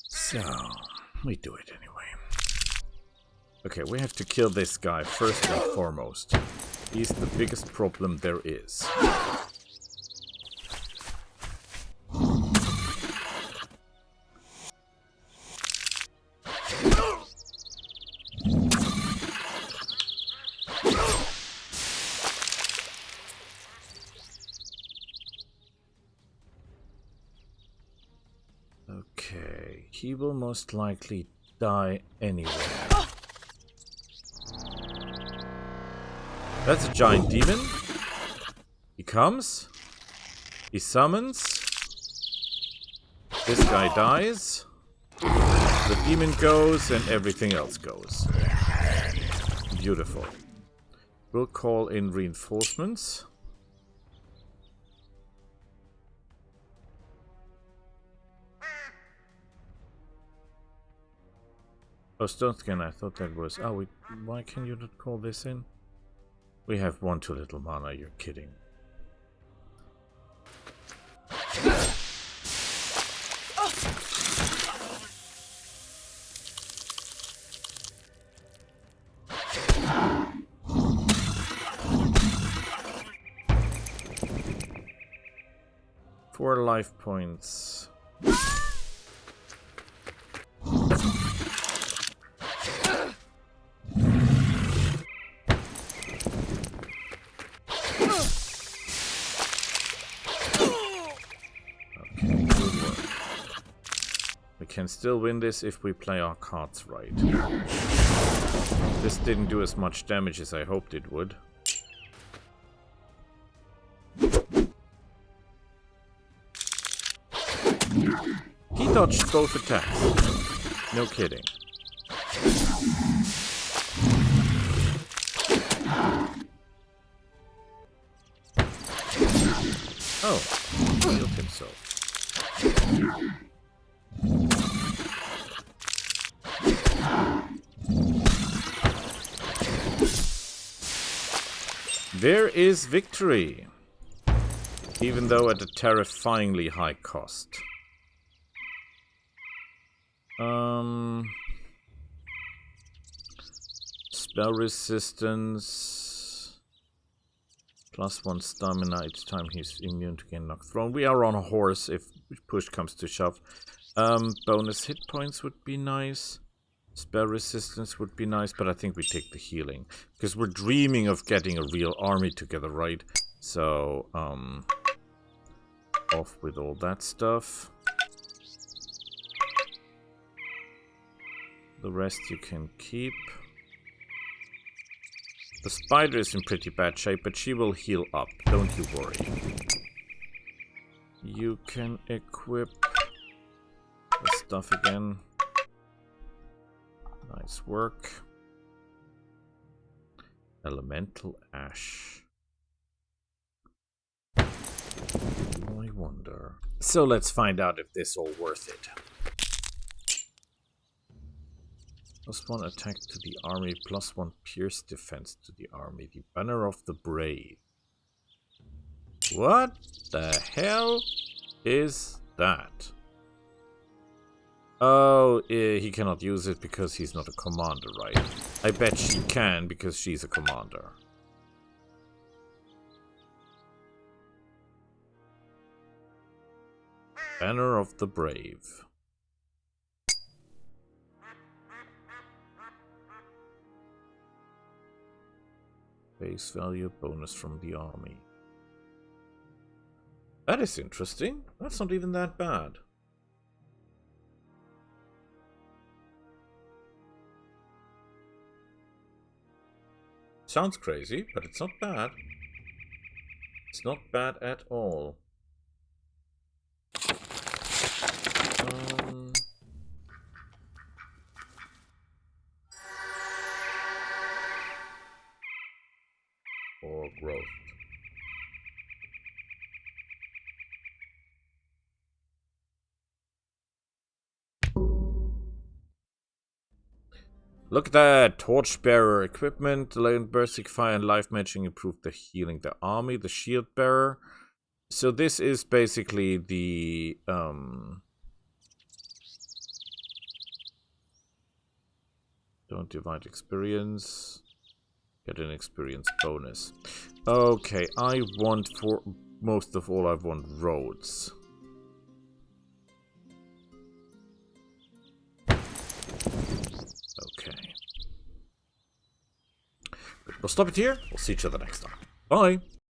So, we do it anyway. Okay, we have to kill this guy first and foremost. He's the biggest problem there is. Okay, he will most likely die anyway. That's a giant demon. He comes. He summons. This guy dies. The demon goes and everything else goes. Beautiful. We'll call in reinforcements. Oh, stone scan, I thought that was... Oh, why can you not call this in? We have 1 too little mana, you're kidding. Four life points. Can still win this if we play our cards right. This didn't do as much damage as I hoped it would. He dodged both attacks. No kidding. Oh, he healed himself. There is victory, even though at a terrifyingly high cost. Spell resistance. +1 stamina each time he's immune to gain knocked thrown. We are on a horse if push comes to shove. Bonus hit points would be nice. Spell resistance would be nice, but I think we take the healing. Because we're dreaming of getting a real army together, right? So, off with all that stuff. The rest you can keep. The spider is in pretty bad shape, but she will heal up. Don't you worry. You can equip the stuff again. Nice work. Elemental ash. I wonder. So let's find out if this is all worth it. +1 attack to the army, +1 pierce defense to the army. The banner of the brave. What the hell is that? Oh, he cannot use it because he's not a commander, right? I bet she can because she's a commander. Banner of the brave. Base value bonus from the army. That is interesting. That's not even that bad. Sounds crazy, but it's not bad. It's not bad at all. Or growth. Look at that! Torchbearer equipment, delayed bursting fire and life matching improve the healing. The army, the shield bearer. So this is basically the don't divide experience. Get an experience bonus. Okay, I want for most of all I want roads. Okay. We'll stop it here. We'll see each other next time. Bye.